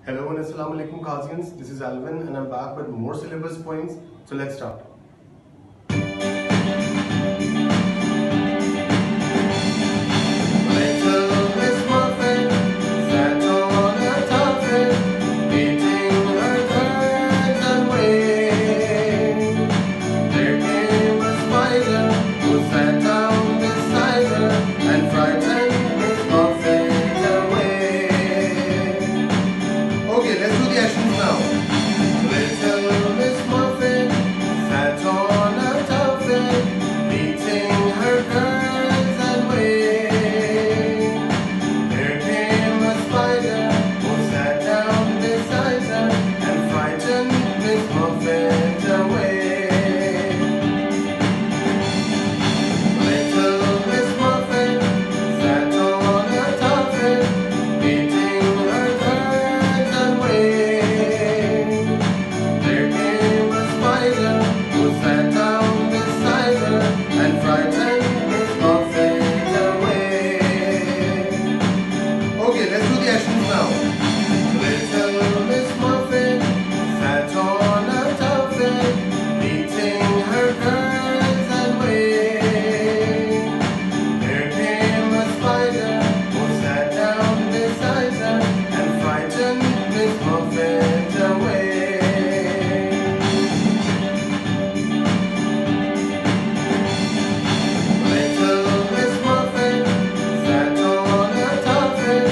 Hello and Assalamu alaikum Qazians. This is Alvin and I'm back with more syllabus points. So let's start. Little Miss Muffet sat on a tuffet, beating her curds and wings. There came a spider who sat down beside her and frightened Miss Muffet away. Okay, let's do the actions now. Little Miss Muffet sat on a tuffet, beating her curds and wings. There came a spider who sat down beside her and frightened Miss Muffet away. Little Miss Muffet sat on a tuffet, beating her curds and wings. There came a spider who sat down beside her and frightened Miss Muffet away. Okay, let's do the actions now. Little Miss Muffet sat on a tuffet, beating her curds and wings. There came a spider who sat down beside her and frightened Miss Muffet away. Little Miss Muffet sat on a tuffet,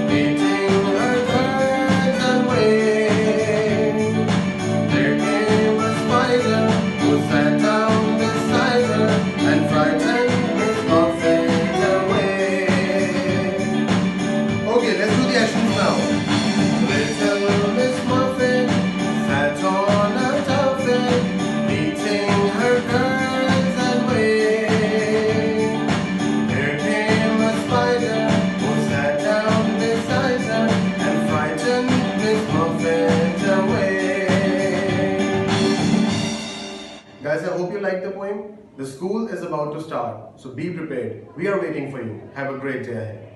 beating her curds and wings. There came a spider who sat down beside her and frightened Miss Muffet away. Okay, let's do the actions now. Little Miss Muffet sat on a tuffet, beating her curds and wings. There came a spider who sat down beside her and frightened Miss Muffet away. Guys, I hope you liked the poem. The school is about to start, so be prepared. We are waiting for you. Have a great day ahead.